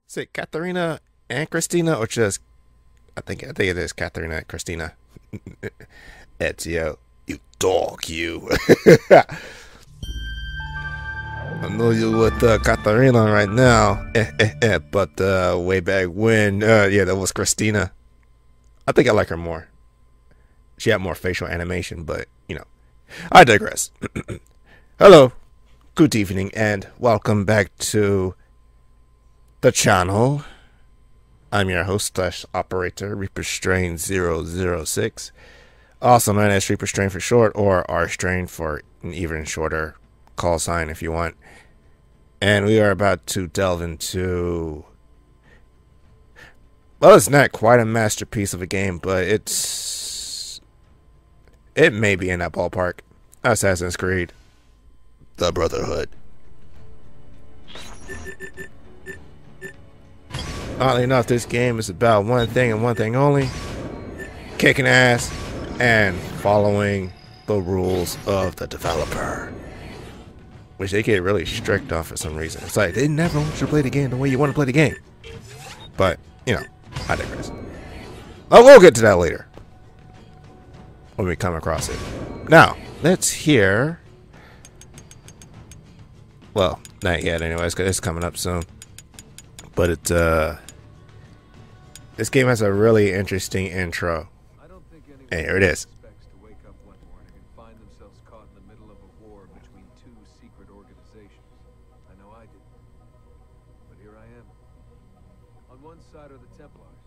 Is it Katharina and Christina, or just I think it is Katharina and Christina. Ezio, you dog, you. I know you with Katharina right now, but way back when, yeah, that was Christina. I think I like her more. She had more facial animation, but I digress. Hello, good evening, and welcome back to the channel. I'm your host slash operator, Reaper Strain 006, also known as Reaper Strain for short, or R Strain for an even shorter call sign if you want. And we are about to delve into, well, it's not quite a masterpiece of a game, but it may be in that ballpark. Assassin's Creed, The Brotherhood. Oddly enough, this game is about one thing and one thing only: kicking ass and following the rules of the developer, which they get really strict on for some reason. It's like they never want you to play the game the way you want to play the game. But, I digress. Oh, we'll get to that later when we come across it. Now, let's hear. Well, not yet anyways, because it's coming up soon. But this game has a really interesting intro. And here it is. To wake up one morning and find themselves caught in the middle of a war between two secret organizations. I know I did. But here I am. On one side are the Templars,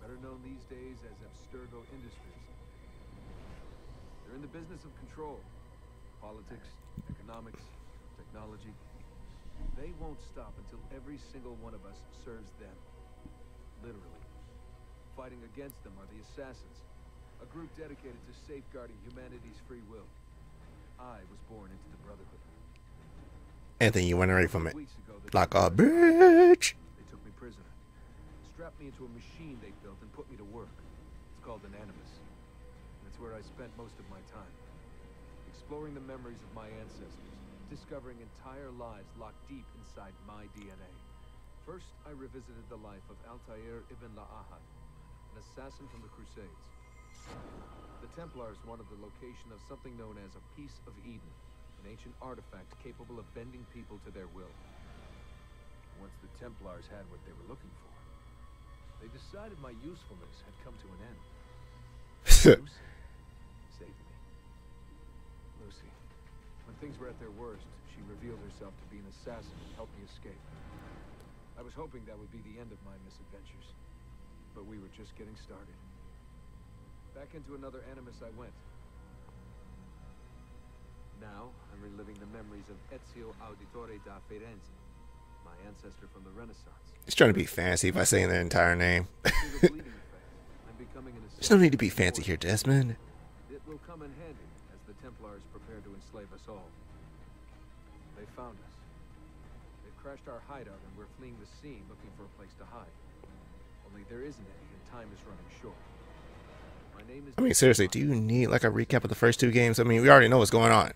better known these days as Abstergo Industries. They're in the business of control. Politics, economics, technology. They won't stop until every single one of us serves them. Literally. Fighting against them are the Assassins, a group dedicated to safeguarding humanity's free will. I was born into the Brotherhood. Anthony, you went away from it. Weeks ago, Like a bitch. they took me prisoner, strapped me into a machine they built, and put me to work. It's called an animus. And it's where I spent most of my time. Exploring the memories of my ancestors, discovering entire lives locked deep inside my DNA. First, I revisited the life of Altair ibn La'ahad, an assassin from the Crusades. The Templars wanted the location of something known as a Piece of Eden, an ancient artifact capable of bending people to their will. Once the Templars had what they were looking for, they decided my usefulness had come to an end. Lucy saved me. Lucy, when things were at their worst, she revealed herself to be an assassin and helped me escape. I was hoping that would be the end of my misadventures, but we were just getting started. Back into another animus I went. Now, I'm reliving the memories of Ezio Auditore da Firenze, my ancestor from the Renaissance. It's trying to be fancy by saying their entire name. Through the bleeding effect, I'm becoming an There's no need to be fancy here, Desmond. It will come in handy as the Templars prepare to enslave us all. They found us. They've crashed our hideout and we're fleeing the scene looking for a place to hide. Only there isn't any and time is running short. My name is... I mean, seriously, do you need like a recap of the first two games? I mean, we already know what's going on.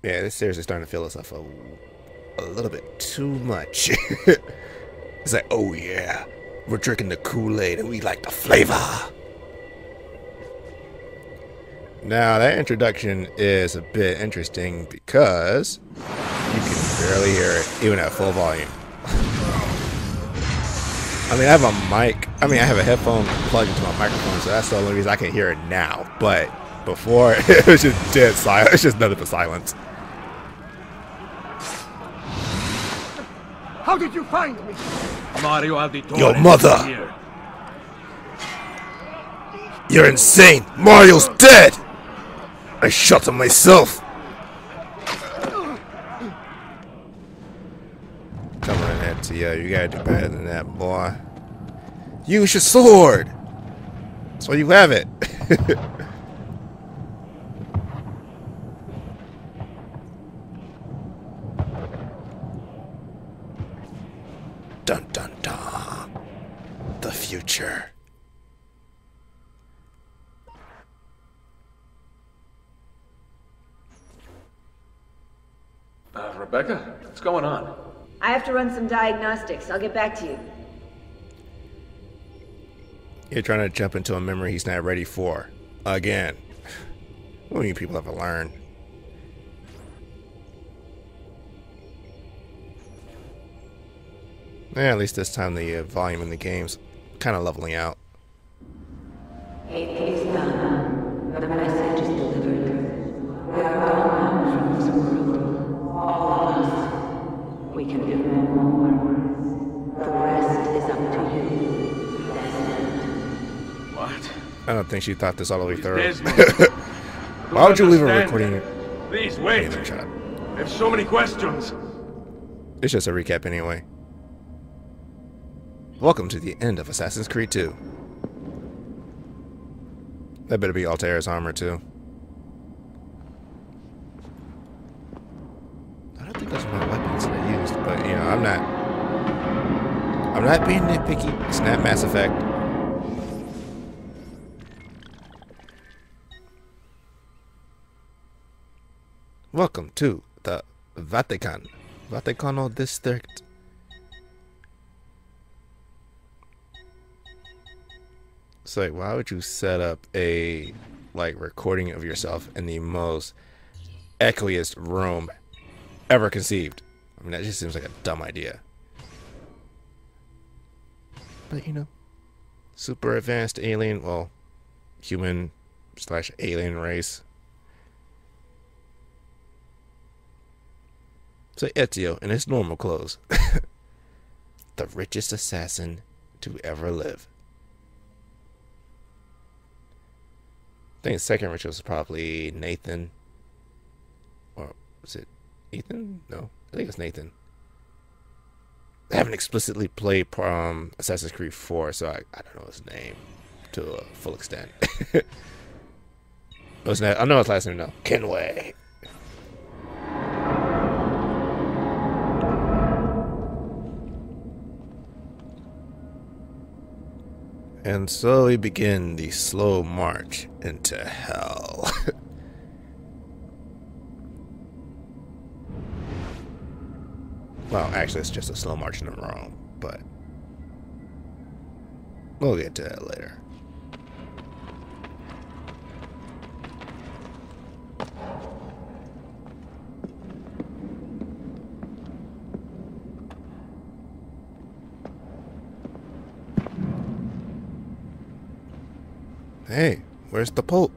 Yeah, this seriously starting to feel itself a little bit too much. It's like, oh yeah, we're drinking the Kool-Aid and we like the flavor. Now, that introduction is a bit interesting because you can barely hear it, even at full volume. I mean, I have a mic. I mean, I have a headphone plugged into my microphone, so that's the only reason I can hear it now. But before, it was just dead silent. It's just nothing but silence. How did you find me? Mario Auditore. Your mother! Here. You're insane! Mario's dead! I shot him myself! Come on, Ezio, you gotta do better than that, boy. Use your sword! That's why you have it. Dun dun dun. The future. Rebecca, what's going on? I have to run some diagnostics. I'll get back to you. You're trying to jump into a memory he's not ready for. Again. What do you people ever learn? Yeah, at least this time the volume in the game's kind of leveling out. It is done. The message is delivered. We are gone now from this world. All of us. We can do no more. The rest is up to you, Desmond. What? I don't think she thought this all the way through. Desmond. Why would you leave a Understand. recording? Please wait. Shut up. I have so many questions. It's just a recap anyway. Welcome to the end of Assassin's Creed 2. That better be Altair's armor too. I don't think those are my weapons that I used, but you know, I'm not being nitpicky. It's not Mass Effect. Welcome to the Vatican. Vaticano District. So like, why would you set up a recording of yourself in the most echoiest room ever conceived? I mean, that just seems like a dumb idea. But you know, super advanced alien, well, human / alien race. So Ezio in his normal clothes. The richest assassin to ever live. I think the second richest was probably Nathan. Or was it Ethan? No, I think it's Nathan. I haven't explicitly played Assassin's Creed 4, so I don't know his name to a full extent. I know his last name though. Kenway. And so we begin the slow march into hell. Well, actually, it's just a slow march into Rome, but we'll get to that later. Hey, where's the Pope?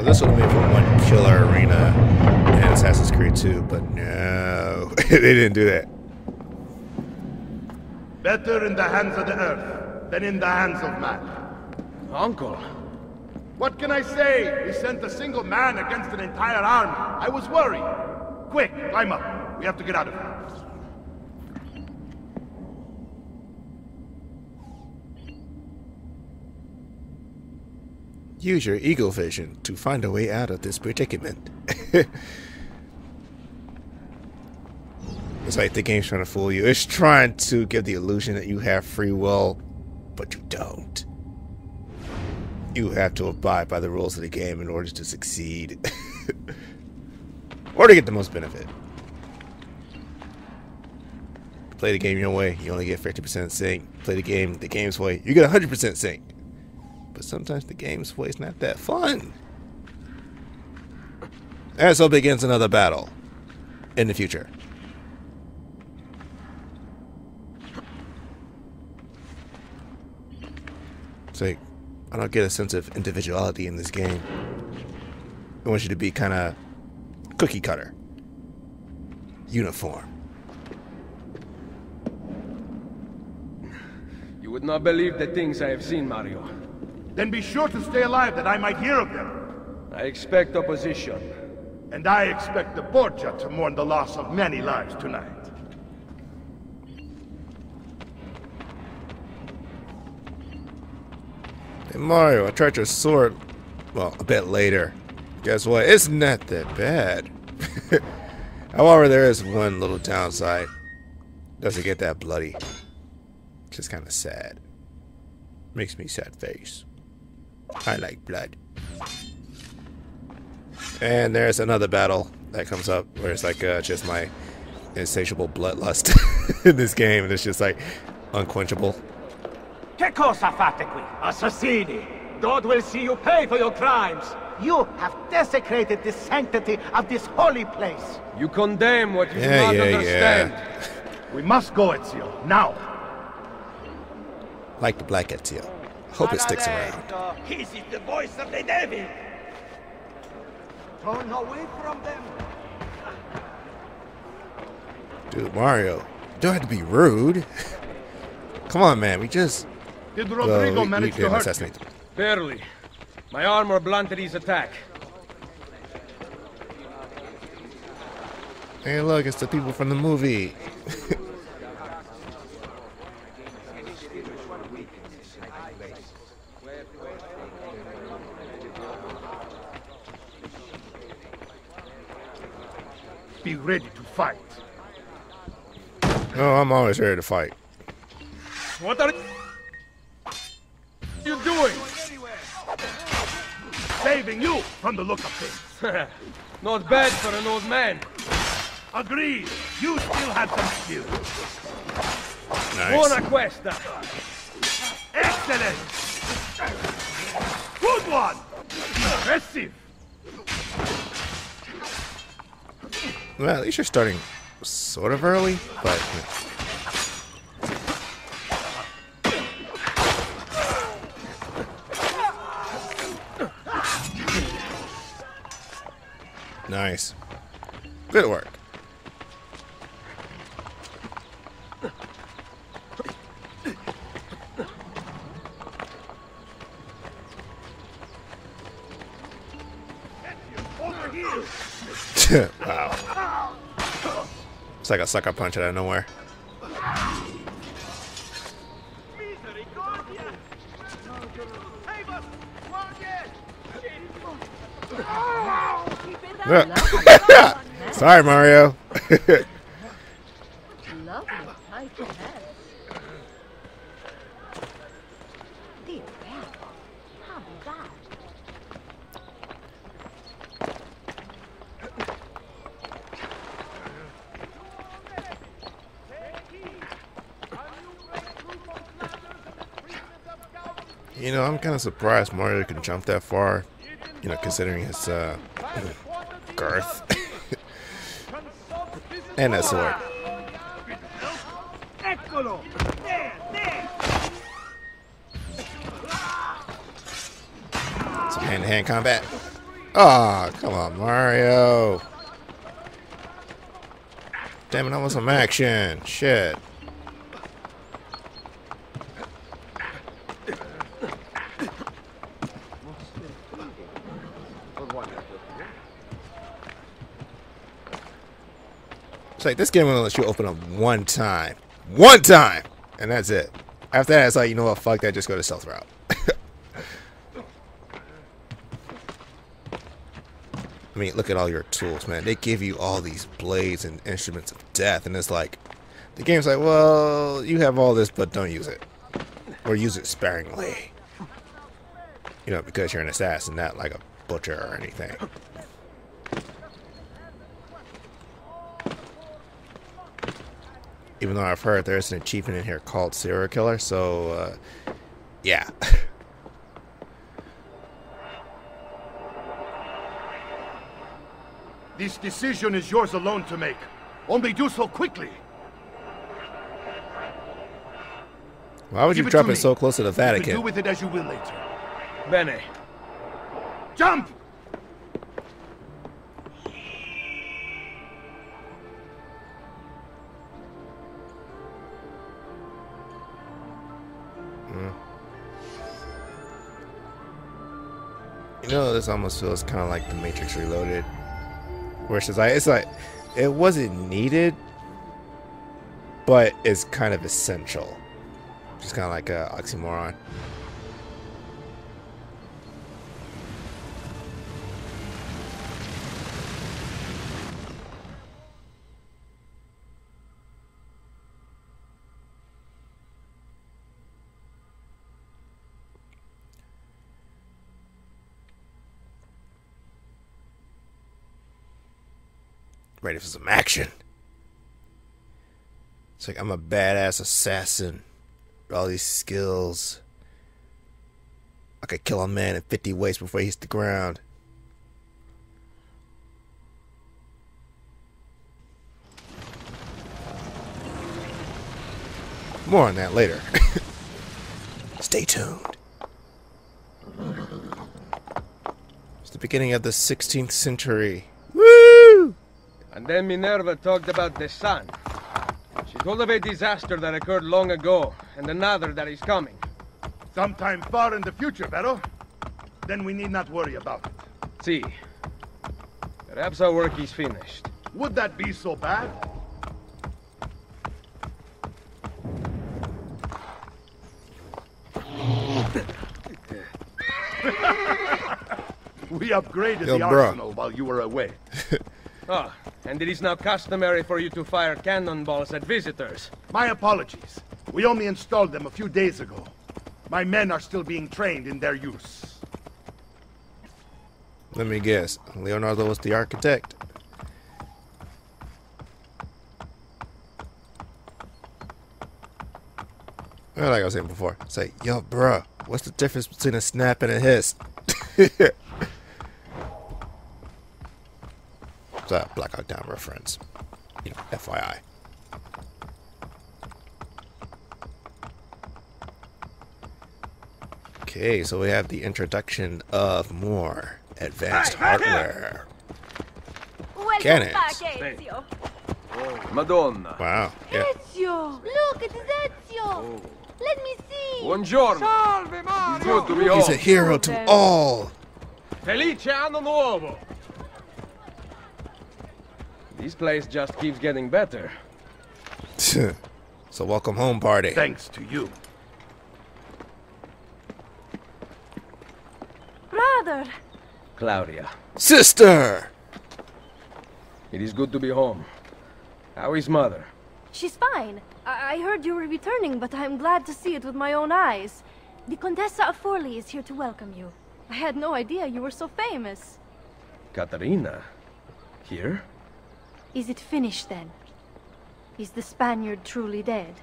This would have been for one killer arena in Assassin's Creed 2, but no, they didn't do that. Better in the hands of the earth than in the hands of man. Uncle. What can I say? We sent a single man against an entire army. I was worried. Quick, climb up. We have to get out of here. Use your eagle vision to find a way out of this predicament. It's like the game's trying to fool you. It's trying to give the illusion that you have free will, but you don't. You have to abide by the rules of the game in order to succeed. Or to get the most benefit. Play the game your way, you only get 50% sync. Play the game's way, you get 100% sync. But sometimes the game's way is not that fun. And so begins another battle in the future. It's like, I don't get a sense of individuality in this game. I want you to be kind of cookie cutter. Uniform. You would not believe the things I have seen, Mario. Then be sure to stay alive that I might hear of them. I expect opposition. And I expect the Borgia to mourn the loss of many lives tonight. Hey Mario, I tried your sword, well, a bit later. Guess what? It's not that bad. However, there is one little downside. Doesn't get that bloody. Just kind of sad. Makes me sad face. I like blood. And there's another battle that comes up where it's like just my insatiable bloodlust in this game, and it's just like unquenchable. Che cosa fate qui? Assassini! God will see you pay for your crimes! You have desecrated the sanctity of this holy place! You condemn what you do not understand. We must go, Ezio, now! Like the Black Ezio. Hope it sticks around. This is the voice of the devil! Turn away from them! Dude, Mario, you don't have to be rude. Come on, man, we just... Did Rodrigo we manage to didn't hurt assassinate you? him. Barely. My armor blunted his attack. Hey, look, it's the people from the movie. Be ready to fight. Oh, I'm always ready to fight. What are you doing? Saving you from the look of things. Not bad for an old man. Agreed. You still have some skill. Nice. Buona questa. Excellent. Good one. Impressive. Well, at least you're starting sort of early, but... Nice. Good work. Wow. It's like a sucker punch out of nowhere. Sorry, Mario. Lovely tight head. Dear God, how did that? You know, I'm kind of surprised Mario can jump that far. You know, considering his girth and that sword. Some hand-to-hand combat. Oh, come on, Mario. Damn it, I want some action. Shit. It's like this game will let you open up one time. One time! And that's it. After that, it's like, you know what, fuck that, just go to stealth route. I mean, look at all your tools, man. They give you all these blades and instruments of death, and it's like, the game's like, well, you have all this, but don't use it. Or use it sparingly. You know, because you're an assassin, not like a butcher or anything. Even though I've heard there's an achievement in here called Serial Killer, so, yeah. This decision is yours alone to make. Only do so quickly. Why would you drop it so close to the You Vatican? can do with it as you will later. Bene. Jump! You know, this almost feels kind of like the Matrix Reloaded, where it's like it wasn't needed, but it's kind of essential. Just kind of like a oxymoron. Ready for some action. It's like I'm a badass assassin with all these skills. I could kill a man in 50 ways before he hits the ground. More on that later. Stay tuned. It's the beginning of the 16th century. Woo! And then Minerva talked about the sun. She told of a disaster that occurred long ago, and another that is coming. Sometime far in the future, Vero. Then we need not worry about it. See, perhaps our work is finished. Would that be so bad? We upgraded Yo, the bro. arsenal while you were away. Ah, and it is now customary for you to fire cannonballs at visitors. My apologies. We only installed them a few days ago. My men are still being trained in their use. Let me guess. Leonardo was the architect. Well, like I was saying before, it's like, yo, bruh, what's the difference between a snap and a hiss? It's a Black Hawk Down reference. You know, FYI. Okay, so we have the introduction of more advanced hardware. Welcome Cannons. back, Ezio. Madonna. Wow. Yeah. Ezio! Look, it's Ezio! Let me see! Buongiorno. Salve, Mario. Good to be home. He's a hero to all. Felice anno nuovo. This place just keeps getting better. So welcome home party. Thanks to you. Brother! Claudia, Sister! it is good to be home. How is mother? She's fine. I heard you were returning, but I'm glad to see it with my own eyes. The Contessa of Forli is here to welcome you. I had no idea you were so famous. Caterina? Here? Is it finished then? Is the Spaniard truly dead?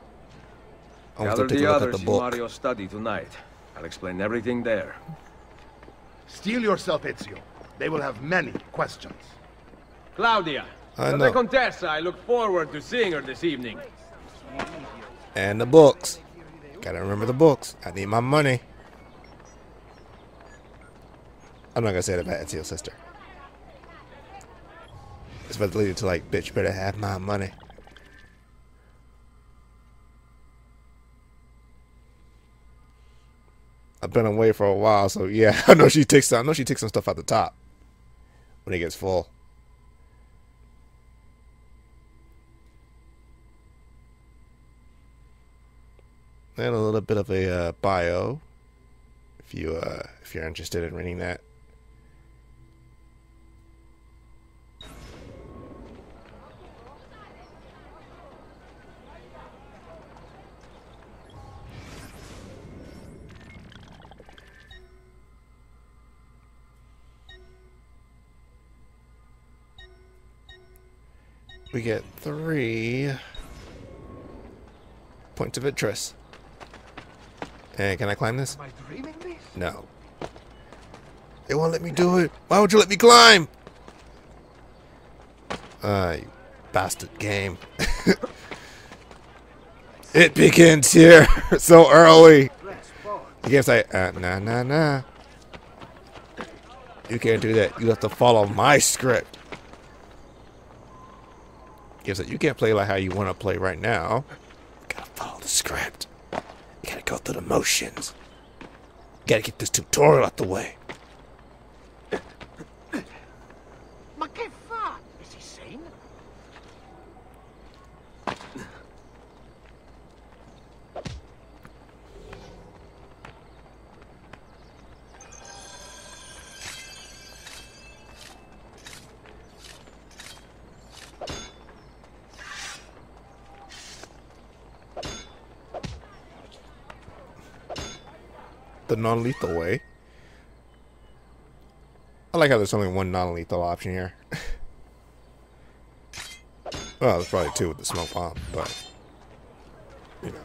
I want Gather to take the a look others at the in book. Mario's study tonight. I'll explain everything there. Steel yourself, Ezio. They will have many questions. Claudia! I The know. Contessa, I look forward to seeing her this evening. And the books. Gotta remember the books. I need my money. I'm not gonna say that about Ezio's sister. It's about to lead to like, bitch, better have my money. I've been away for a while, so yeah, I know she takes some stuff out the top when it gets full. And a little bit of a bio, if you're interested in reading that. We get 3 points of interest. Hey, can I climb this? Am I dreaming this? No. They won't let me do it. Why would you let me climb? You bastard game. It begins here so early. The game's like, nah. You can't do that. You have to follow my script. Game's like, you can't play like how you want to play right now. You gotta follow the script. You gotta go through the motions. You gotta get this tutorial out the way. Che fa? Is he sane? The non-lethal way. I like how there's only one non-lethal option here. Well, there's probably two with the smoke bomb, but you know.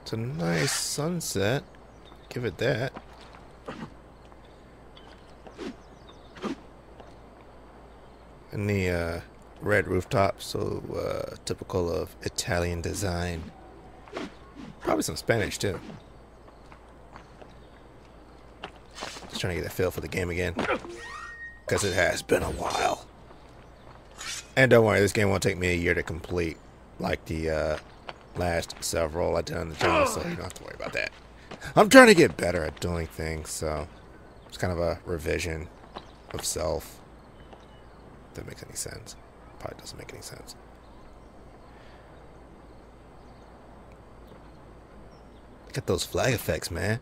It's a nice sunset. Give it that. And the red rooftop, so typical of Italian design. Probably some Spanish too. Just trying to get a feel for the game again, because it has been a while. And don't worry, this game won't take me a year to complete, like the last several I did on the channel, so you don't have to worry about that. I'm trying to get better at doing things, so it's kind of a revision of self. If that makes any sense. Probably doesn't make any sense. Look at those flag effects, man.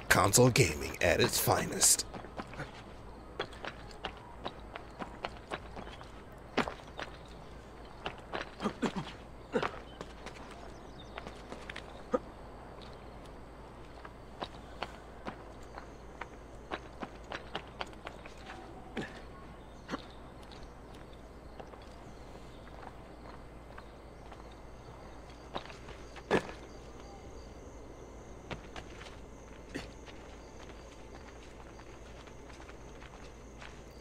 Console gaming at its finest.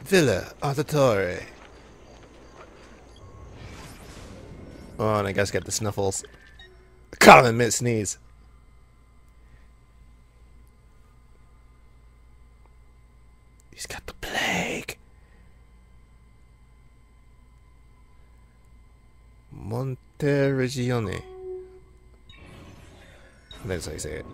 Villa Auditore. Oh, and I guess got the sniffles. Caught him in mid-sneeze. He's got the plague. Monteregione. That's how you say it.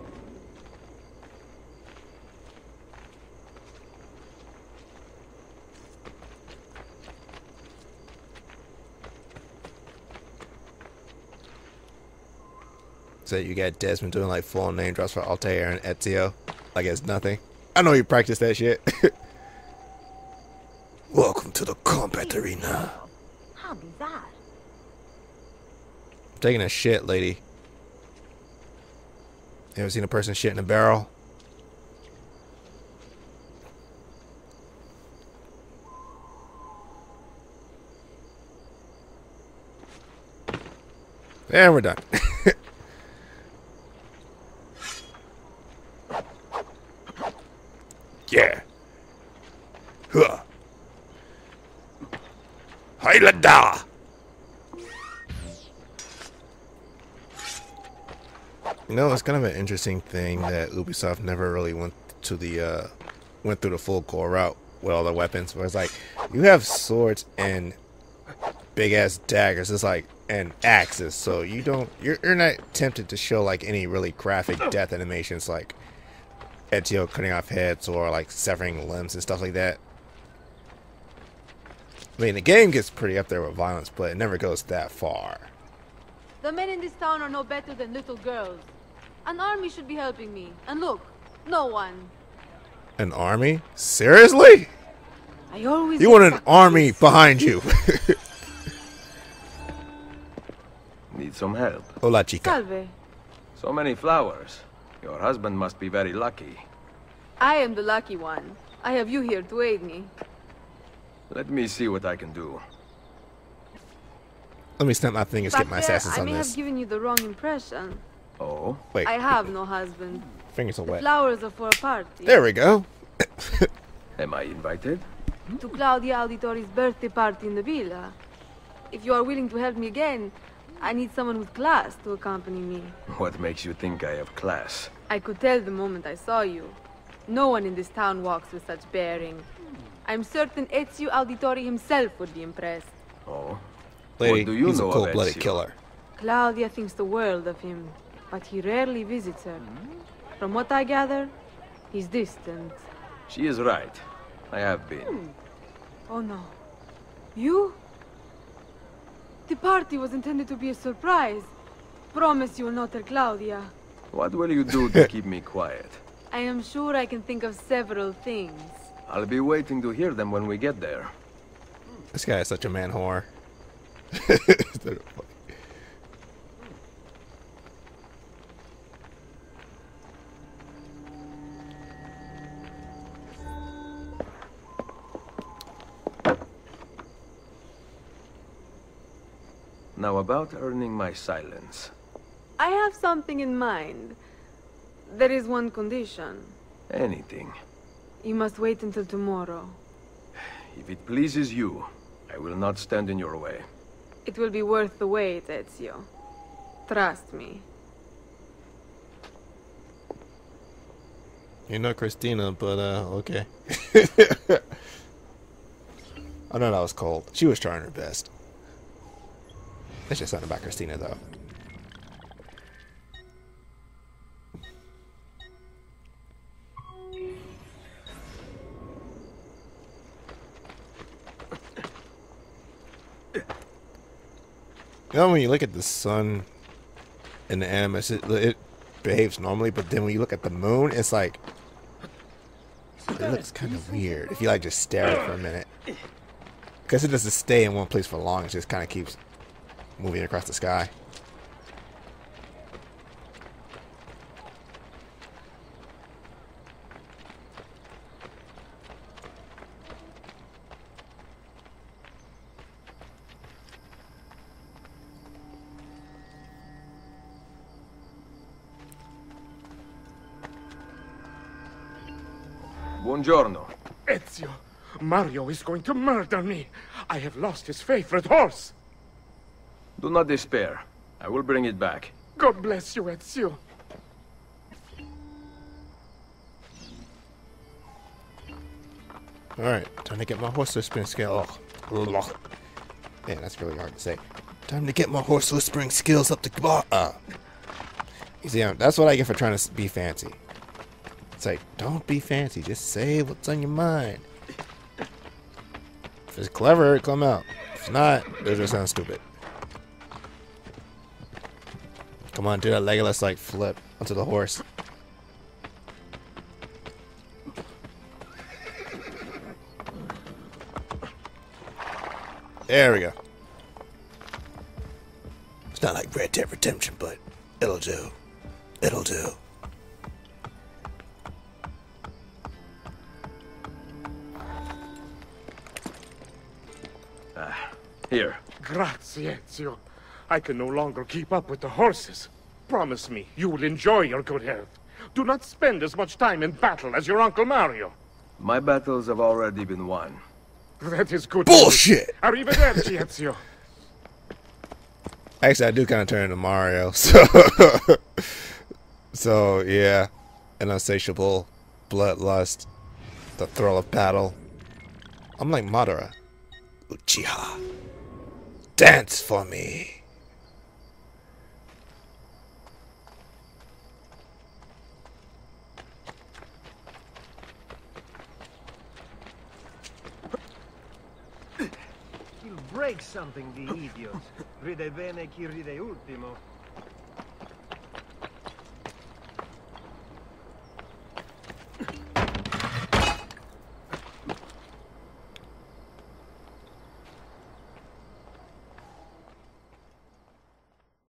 So you got Desmond doing like full name drops for Altair and Ezio. Like it's nothing. I know you practice that shit. Welcome to the combat arena. How bizarre. I'm taking a shit, lady. You ever seen a person shit in a barrel? And we're done. Yeah. Huh. Highlander. You know, it's kind of an interesting thing that Ubisoft never really went through the full core route with all the weapons. Where it's like you have swords and big ass daggers. It's like and axes, so you're not tempted to show like any really graphic death animations like Ezio cutting off heads or like severing limbs and stuff like that. I mean, the game gets pretty up there with violence, but it never goes that far. The men in this town are no better than little girls. An army should be helping me. And look, no one. An army? Seriously? I always You want an army behind you? Need some help. Hola, chica. Salve. So many flowers. Your husband must be very lucky. I am the lucky one. I have you here to aid me. Let me see what I can do. Let me snap my fingers, get my assassins I on may this. have given you the wrong impression. Oh? Wait, I have no husband. fingers are The wet. flowers are for a party. There we go. Am I invited? To Claudia Auditore's birthday party in the villa. If you are willing to help me again, I need someone with class to accompany me. What makes you think I have class? I could tell the moment I saw you. No one in this town walks with such bearing. I'm certain Ezio Auditore himself would be impressed. Oh. Lady, What do you he's a know of cold-blooded Ezio? killer. Claudia thinks the world of him, but he rarely visits her. From what I gather, he's distant. She is right. I have been. Oh no. You? The party was intended to be a surprise. Promise you will not tell Claudia. What will you do to keep me quiet? I am sure I can think of several things. I'll be waiting to hear them when we get there. This guy is such a man whore. Now about earning my silence. I have something in mind. There is one condition. Anything. You must wait until tomorrow. If it pleases you, I will not stand in your way. It will be worth the wait, Ezio. Trust me. You know Christina, but okay. I know that was cold. She was trying her best. That's just something about Christina, though. You know, when you look at the sun in the Animus, it behaves normally, but then when you look at the moon, it's like, it looks kind of weird if you like just stare at it for a minute. Because it doesn't stay in one place for long, it just kind of keeps moving across the sky. Buongiorno. Ezio, Mario is going to murder me. I have lost his favorite horse. Do not despair. I will bring it back. God bless you, Ezio. Alright, time to get my horse whispering skills. Oh, man, that's really hard to say. Time to get my horse whispering skills up to You see, that's what I get for trying to be fancy. It's like, don't be fancy, just say what's on your mind. If it's clever, it'll come out. If it's not, it'll just sound stupid. Come on, do that Legolas like flip onto the horse. There we go. It's not like Red Dead Redemption, but it'll do. It'll do. Here. Grazie, Ezio. I can no longer keep up with the horses. Promise me you will enjoy your good health. Do not spend as much time in battle as your Uncle Mario. My battles have already been won. That is good. Bullshit! Arrivederci, Ezio. Actually, I do kind of turn into Mario, so yeah, an insatiable bloodlust, the thrill of battle. I'm like Madara. Uchiha. Dance for me. He'll break something, the idiot. Ride bene chi ride ultimo.